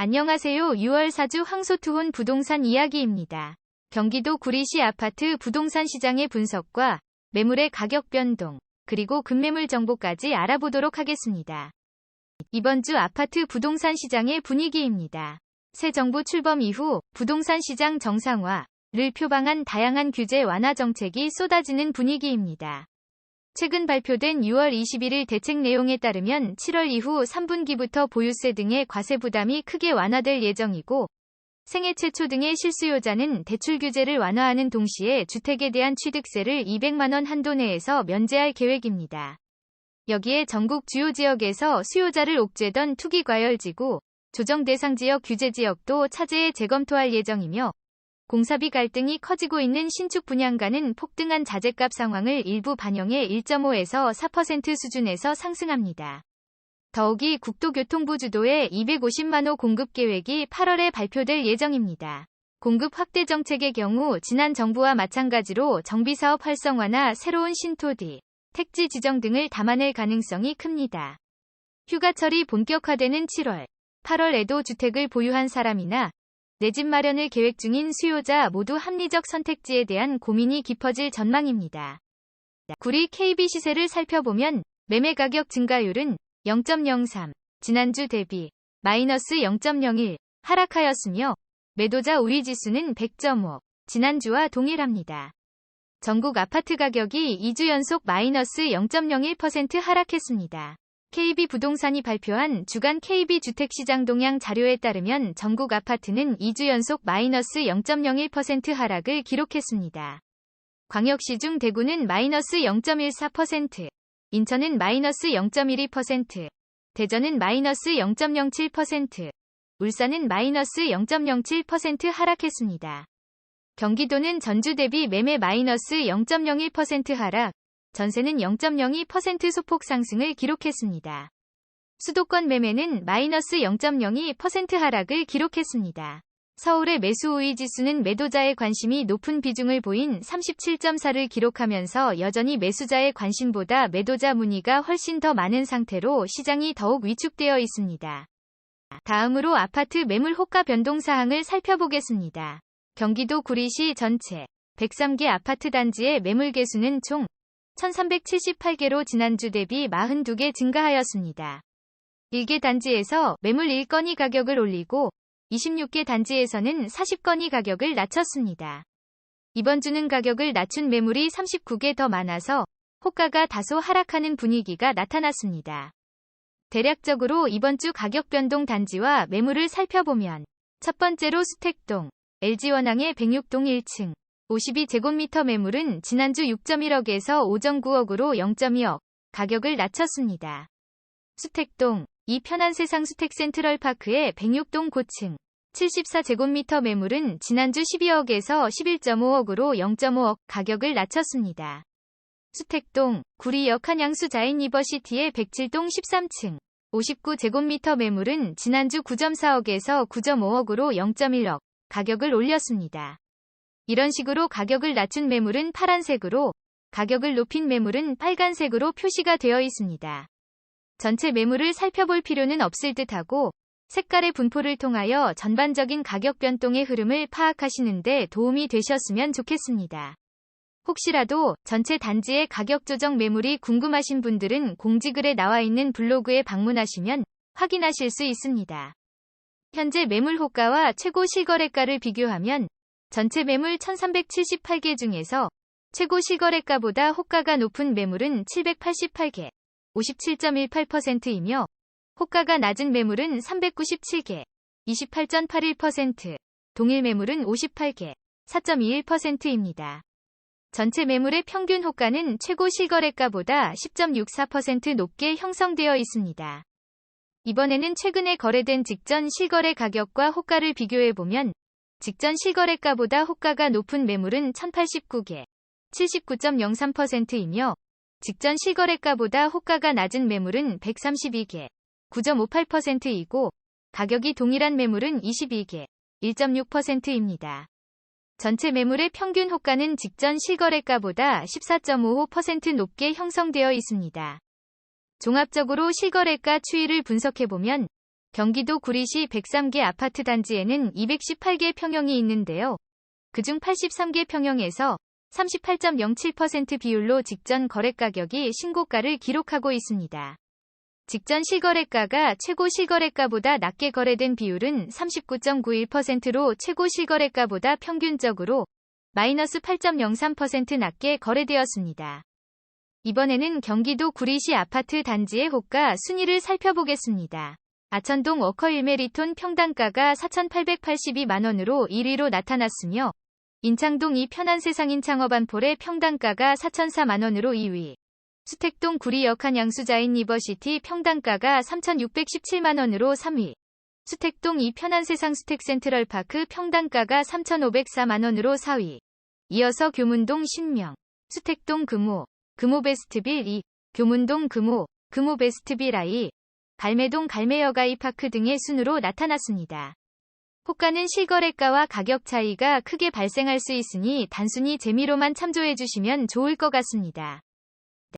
안녕하세요. 6월 4주 황소투혼 부동산 이야기입니다. 경기도 구리시 아파트 부동산 시장의 분석과 매물의 가격 변동, 그리고 급매물 정보까지 알아보도록 하겠습니다. 이번 주 아파트 부동산 시장의 분위기입니다. 새 정부 출범 이후 부동산 시장 정상화를 표방한 다양한 규제 완화 정책이 쏟아지는 분위기입니다. 최근 발표된 6월 21일 대책 내용에 따르면 7월 이후 3분기부터 보유세 등의 과세 부담이 크게 완화될 예정이고, 생애 최초 등의 실수요자는 대출 규제를 완화하는 동시에 주택에 대한 취득세를 200만 원 한도 내에서 면제할 계획입니다. 여기에 전국 주요 지역에서 수요자를 옥죄던 투기과열지구, 조정 대상 지역 규제 지역도 차제에 재검토할 예정이며, 공사비 갈등이 커지고 있는 신축 분양가는 폭등한 자재값 상황을 일부 반영해 1.5에서 4% 수준에서 상승합니다. 더욱이 국토교통부 주도의 250만 호 공급 계획이 8월에 발표될 예정입니다. 공급 확대 정책의 경우 지난 정부와 마찬가지로 정비사업 활성화나 새로운 신토지, 택지 지정 등을 담아낼 가능성이 큽니다. 휴가철이 본격화되는 7월, 8월에도 주택을 보유한 사람이나 내 집 마련을 계획 중인 수요자 모두 합리적 선택지에 대한 고민이 깊어질 전망입니다. 구리 KB 시세를 살펴보면 매매 가격 증가율은 0.03, 지난주 대비 마이너스 0.01 하락하였으며, 매도자 우위 지수는 100.5, 지난주와 동일합니다. 전국 아파트 가격이 2주 연속 마이너스 0.01% 하락했습니다. KB부동산이 발표한 주간 KB주택시장 동향 자료에 따르면 전국 아파트는 2주 연속 마이너스 0.01% 하락을 기록했습니다. 광역시 중 대구는 마이너스 0.14%, 인천은 마이너스 0.12%, 대전은 마이너스 0.07%, 울산은 마이너스 0.07% 하락했습니다. 경기도는 전주 대비 매매 마이너스 0.01% 하락, 전세는 0.02% 소폭 상승을 기록했습니다. 수도권 매매는 마이너스 0.02% 하락을 기록했습니다. 서울의 매수 우위 지수는 매도자의 관심이 높은 비중을 보인 37.4를 기록하면서 여전히 매수자의 관심보다 매도자 문의가 훨씬 더 많은 상태로 시장이 더욱 위축되어 있습니다. 다음으로 아파트 매물 호가 변동 사항을 살펴보겠습니다. 경기도 구리시 전체 103개 아파트 단지의 매물 개수는 총 1378개로 지난주 대비 42개 증가하였습니다. 1개 단지에서 매물 1건이 가격을 올리고 26개 단지에서는 40건이 가격을 낮췄습니다. 이번 주는 가격을 낮춘 매물이 39개 더 많아서 호가가 다소 하락하는 분위기가 나타났습니다. 대략적으로 이번 주 가격 변동 단지와 매물을 살펴보면, 첫 번째로 수택동, LG원앙의 106동 1층, 52제곱미터 매물은 지난주 6.1억에서 5.9억으로 0.2억, 가격을 낮췄습니다. 수택동, 이 편안세상 수택 센트럴파크의 106동 고층, 74제곱미터 매물은 지난주 12억에서 11.5억으로 0.5억, 가격을 낮췄습니다. 수택동, 구리역 한양수 자인리버시티의 107동 13층, 59제곱미터 매물은 지난주 9.4억에서 9.5억으로 0.1억, 가격을 올렸습니다. 이런 식으로 가격을 낮춘 매물은 파란색으로, 가격을 높인 매물은 빨간색으로 표시가 되어 있습니다. 전체 매물을 살펴볼 필요는 없을 듯하고, 색깔의 분포를 통하여 전반적인 가격 변동의 흐름을 파악하시는데 도움이 되셨으면 좋겠습니다. 혹시라도 전체 단지의 가격 조정 매물이 궁금하신 분들은 공지글에 나와 있는 블로그에 방문하시면 확인하실 수 있습니다. 현재 매물 호가와 최고 실거래가를 비교하면 전체 매물 1378개 중에서 최고 실거래가보다 호가가 높은 매물은 788개, 57.18%이며 호가가 낮은 매물은 397개, 28.81%, 동일 매물은 58개, 4.21%입니다. 전체 매물의 평균 호가는 최고 실거래가보다 10.64% 높게 형성되어 있습니다. 이번에는 최근에 거래된 직전 실거래 가격과 호가를 비교해보면, 직전 실거래가보다 호가가 높은 매물은 1089개, 79.03%이며, 직전 실거래가보다 호가가 낮은 매물은 132개, 9.58%이고, 가격이 동일한 매물은 22개, 1.6%입니다. 전체 매물의 평균 호가는 직전 실거래가보다 14.55% 높게 형성되어 있습니다. 종합적으로 실거래가 추이를 분석해보면, 경기도 구리시 103개 아파트 단지에는 218개 평형이 있는데요. 그중 83개 평형에서 38.07% 비율로 직전 거래가격이 신고가를 기록하고 있습니다. 직전 실거래가가 최고 실거래가보다 낮게 거래된 비율은 39.91%로 최고 실거래가보다 평균적으로 마이너스 8.03% 낮게 거래되었습니다. 이번에는 경기도 구리시 아파트 단지의 호가 순위를 살펴보겠습니다. 아천동 워커 1메리톤 평당가가 4,882만원으로 1위로 나타났으며 인창동 이 편안세상인 창업안폴의 평당가가 4,004만원으로 2위, 수택동 구리역한 양수자인 리버시티 평당가가 3,617만원으로 3위, 수택동 이 편안세상 수택센트럴파크 평당가가 3,504만원으로 4위, 이어서 교문동 신명, 수택동 금호, 금호베스트빌 2, 교문동 금호, 금호베스트빌 I, 갈매동 갈매여가이파크 등의 순으로 나타났습니다. 호가는 실거래가와 가격 차이가 크게 발생할 수 있으니 단순히 재미로만 참조해주시면 좋을 것 같습니다.